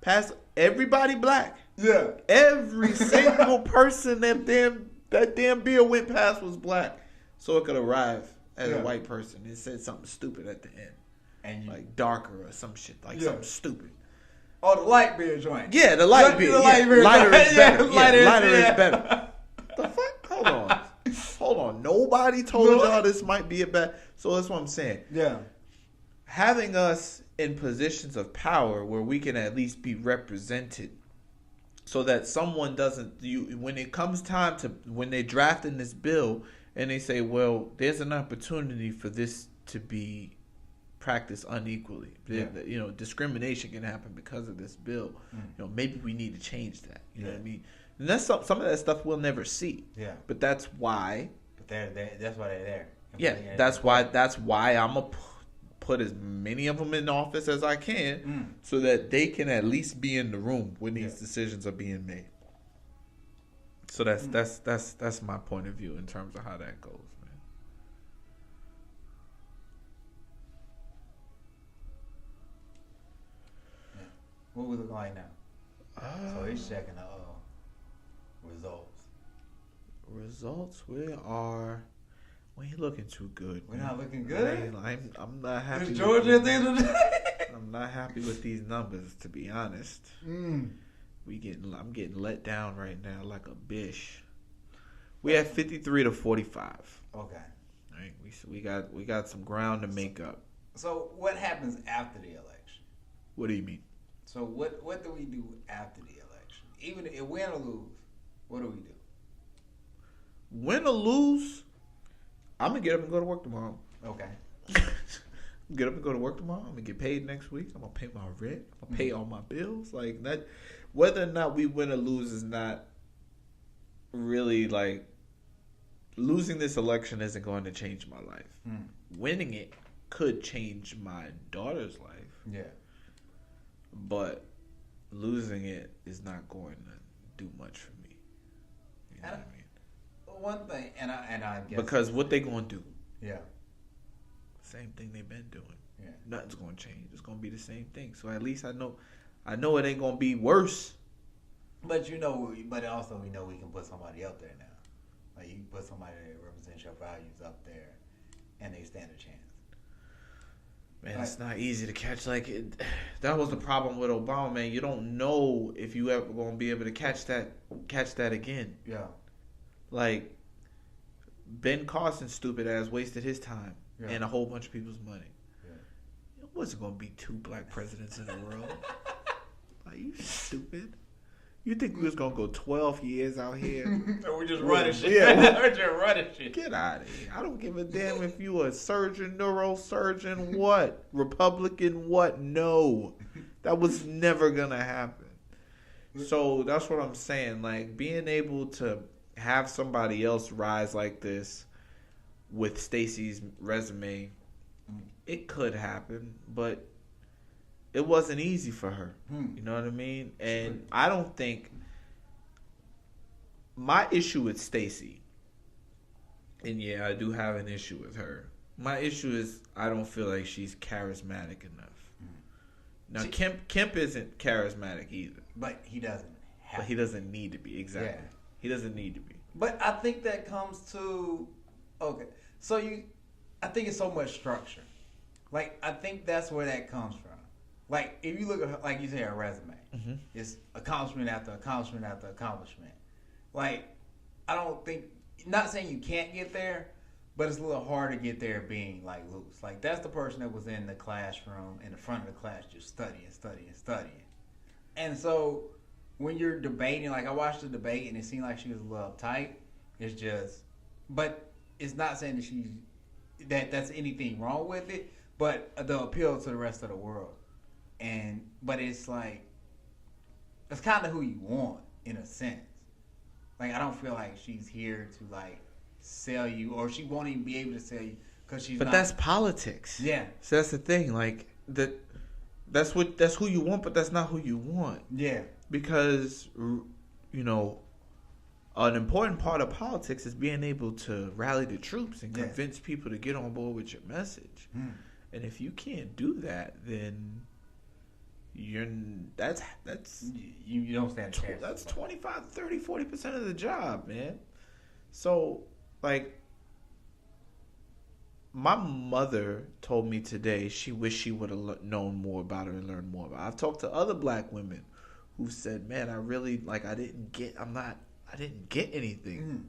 past everybody black. Yeah. Every single person that damn beer went past was black. So it could arrive as a white person. It said something stupid at the end. And like darker or some shit. Something stupid. Oh, the light beer joint. Yeah, the light beer. Lighter is better. Lighter is better. The fuck? Hold on. Nobody told y'all this might be a bad. So that's what I'm saying. Yeah. Having us in positions of power where we can at least be represented, so that someone doesn't. When it comes time to when they're drafting this bill and they say, well, there's an opportunity for this to be practiced unequally. Yeah. Discrimination can happen because of this bill. Maybe we need to change that. You know what I mean? And that's some of that stuff we'll never see. Yeah. But that's why. But that's why they're there. Yeah. That's why I'm a put as many of them in office as I can, so that they can at least be in the room when these decisions are being made. So that's my point of view in terms of how that goes, man. Yeah. What we looking like now? So he's checking the results. We ain't looking too good. We're not looking good? I'm not happy. Is Georgia at the end of the day? I'm not happy with these numbers, to be honest. I'm getting let down right now like a bish. We at 53 to 45. Okay. Right. We got some ground to make up. So what happens after the election? What do you mean? So what do we do after the election? Even if win or lose, what do we do? Win or lose, I'm going to get up and go to work tomorrow. Okay. Get up and go to work tomorrow. I'm going to get paid next week. I'm going to pay my rent. I'm going to pay all my bills. Like that, whether or not we win or lose is not really losing this election isn't going to change my life. Winning it could change my daughter's life. Yeah. But losing it is not going to do much for me. know what I mean? One thing, and I guess because what they gonna do? Yeah. Same thing they've been doing. Yeah. Nothing's gonna change. It's gonna be the same thing. So at least I know it ain't gonna be worse. But also we know we can put somebody up there now. Like you can put somebody that represents your values up there, and they stand a chance. Man, it's not easy to catch. Like that was the problem with Obama, man. You don't know if you ever gonna be able to catch that again. Yeah. Like Ben Carson, stupid ass, wasted his time and a whole bunch of people's money. Yeah. It wasn't gonna be 2 black presidents in the world. Like you stupid. You think we was gonna go 12 years out here? So we just running shit. Yeah, we're just running shit. Get out of here. I don't give a damn if you a surgeon, neurosurgeon, what? Republican, what? No. That was never gonna happen. So that's what I'm saying. Like being able to have somebody else rise like this with Stacey's resume, it could happen, but it wasn't easy for her. You know what I mean? And I don't think my issue with Stacey, and yeah, I do have an issue with her. My issue is I don't feel like she's charismatic enough. Now Kemp isn't charismatic either. But he doesn't have But he doesn't need to be, exactly. Yeah. He doesn't need to be. But I think that comes to I think it's so much structure. Like I think that's where that comes from. Like, if you look at, like you say, her resume, it's accomplishment after accomplishment after accomplishment. Like, I don't think, not saying you can't get there, but it's a little hard to get there being, like, loose. Like, that's the person that was in the classroom, in the front of the class, just studying. And so, when you're debating, like, I watched the debate, and it seemed like she was a little uptight. It's just, but it's not saying that that's anything wrong with it, but the appeal to the rest of the world. But it's like, it's kind of who you want in a sense. Like, I don't feel like she's here to like sell you, or she won't even be able to sell you because she's. But that's politics. Yeah. So that's the thing. Like that's who you want, but that's not who you want. Yeah. Because an important part of politics is being able to rally the troops and convince people to get on board with your message. And if you can't do that, then you don't stand a chance. That's 25, 30, 40% of the job, man. So, like, my mother told me today she wished she would have known more about her and learned more about her. I've talked to other black women who said, man, I didn't get anything,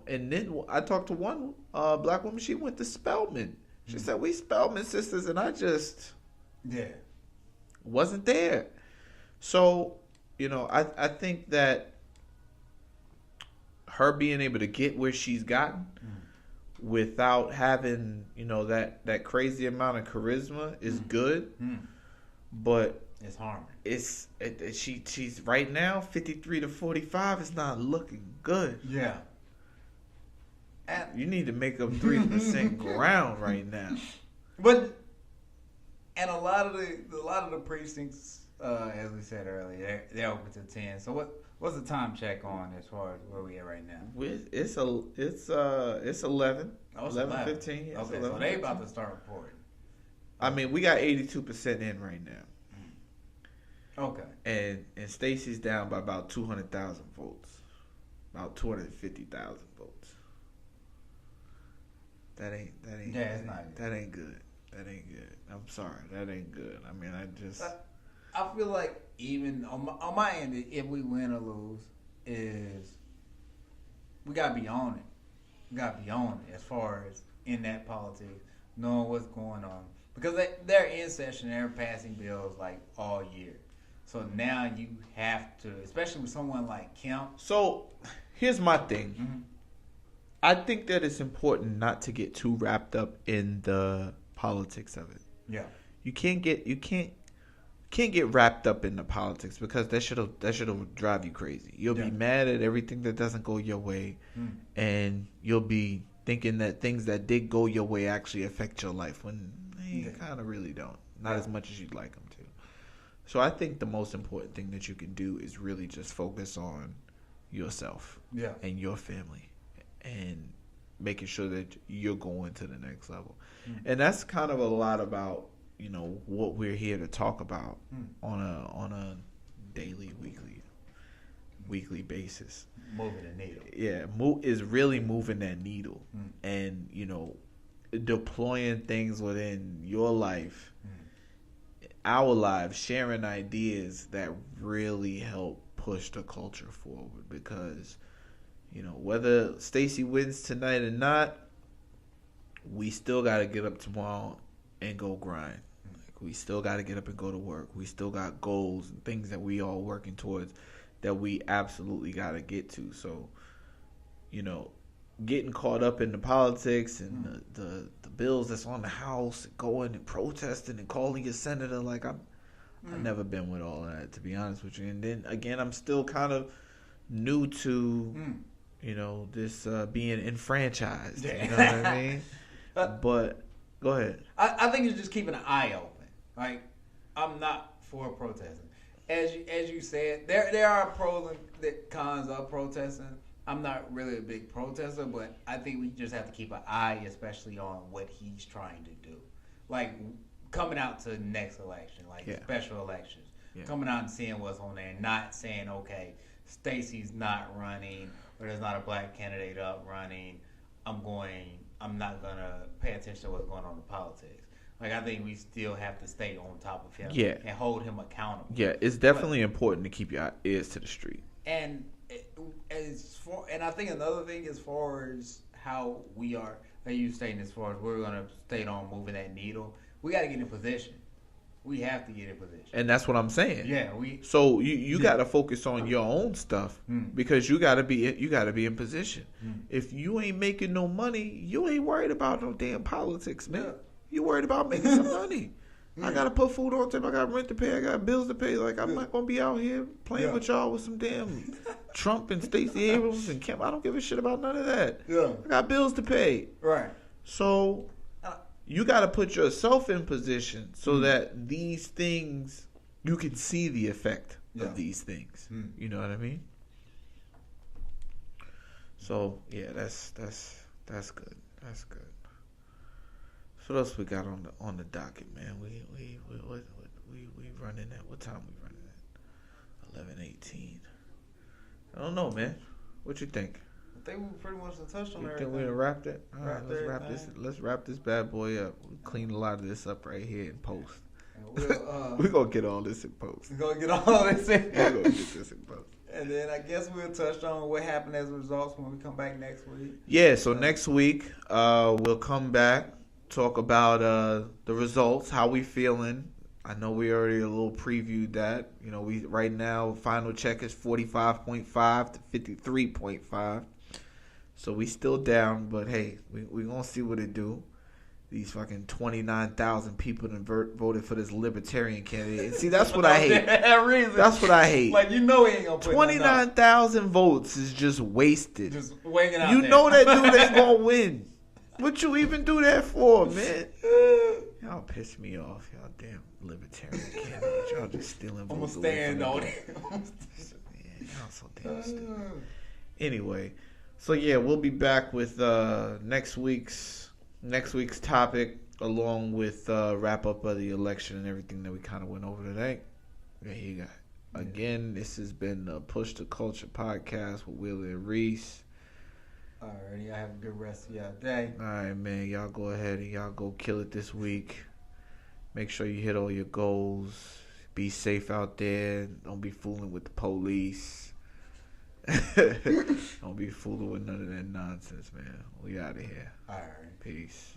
And then I talked to one black woman, she went to Spelman. She said, we Spelman sisters, and I just wasn't there. So, I think that her being able to get where she's gotten without having, that crazy amount of charisma is good. But it's harming. She's right now 53 to 45 is not looking good. Yeah. You need to make up 3% ground right now. But a lot of the precincts, as we said earlier, they're open to 10. So what's the time check on as far as where we at right now? It's 11. Oh, it's 11, 15. Yeah, okay, 11, so they about to start reporting. I mean, we got 82% in right now. Okay. And Stacey's down by about 200,000 votes. About 250,000 votes. That ain't it's not good. That ain't good. That ain't good. I'm sorry. That ain't good. I mean, I feel like even on my end, if we win or lose, is we gotta be on it. We gotta be on it as far as in that politics, knowing what's going on. Because they're in session, they're passing bills like all year. So now you have to, especially with someone like Kemp. So here's my thing. I think that it's important not to get too wrapped up in the politics of it. Yeah. You can't get wrapped up in the politics because that should drive you crazy. You'll be mad at everything that doesn't go your way, and you'll be thinking that things that did go your way actually affect your life when they kind of really don't. Not as much as you'd like them to. So I think the most important thing that you can do is really just focus on, yourself Yeah. and your family and making sure that you're going to the next level. And that's kind of a lot about, you know, what we're here to talk about on a daily, weekly basis. Moving the needle. Yeah, is really moving that needle and, you know, deploying things within your life, our lives, sharing ideas that really help push the culture forward. Because, you know, whether Stacey wins tonight or not, we still got to get up tomorrow and go grind. Like, we still got to get up and go to work. We still got goals and things that we all working towards that we absolutely got to get to. So, you know, getting caught up in the politics and the bills that's on the House, and going and protesting and calling your senator, like I've never been with all that, to be honest with you. And then again, I'm still kind of new to you know, this being enfranchised. You know what I mean? But go ahead. I think it's just keeping an eye open. Like, I'm not for protesting. As you said, there are pros and cons of protesting. I'm not really a big protester, but I think we just have to keep an eye, especially on what he's trying to do. Like, coming out to the next election, like special elections. Coming out and seeing what's on there, and not saying, okay, Stacey's not running, or there's not a black candidate up running. I'm not going to pay attention to what's going on in politics. Like, I think we still have to stay on top of him and hold him accountable. Yeah, it's definitely important to keep your ears to the street. And I think another thing, as far as how we are, like you stating, as far as we're going to stay on moving that needle, we got to get in position. We have to get in position. And that's what I'm saying. Yeah, So you got to focus on your own stuff because you got to be in position. If you ain't making no money, you ain't worried about no damn politics, man. You worried about making some money. I got to put food on the table. I got rent to pay. I got bills to pay. Like, I'm not going to be out here playing with y'all with some damn Trump and Stacey Abrams and Kemp. I don't give a shit about none of that. Yeah. I got bills to pay. Right. So you got to put yourself in position so that these things, you can see the effect of these things. You know what I mean? So, yeah, that's good. That's good. So what else we got on the docket, man? We running at what time we running at? 11:18. I don't know, man. What you think? I think we pretty much touched on you everything. Think we done wrapped it? All right, let's wrap this bad boy up. We'll clean a lot of this up right here in post. We're gonna get all this in post. We're gonna get all this in. We're gonna get this in post. And then I guess we'll touch on what happened as a result when we come back next week. Yeah, so next week we'll come back, talk about the results, how we feeling. I know we already a little previewed that. You know, we right now final check is 45.5 to 53.5. So we still down, but hey, we gonna see what it do. These fucking 29,000 people voted for this libertarian candidate. See, that's what I hate. That's what I hate. Like, you know he ain't gonna put 29,000 votes is just wasted. Just winging out. You know that dude ain't gonna win. What you even do that for, man? Y'all piss me off, y'all damn libertarian candidates. Y'all just stealing votes. I'm gonna stand on it. Y'all so damn stupid. Anyway, so yeah, we'll be back with next week's topic, along with wrap up of the election and everything that we kind of went over today. There you got. Again, this has been the Push the Culture podcast with Willie and Reese. Alrighty, I have a good rest of y'all day. Alright, man, y'all go ahead and y'all go kill it this week. Make sure you hit all your goals. Be safe out there. Don't be fooling with the police. Don't be fooling with none of that nonsense, man. We out of here. Alright. Peace.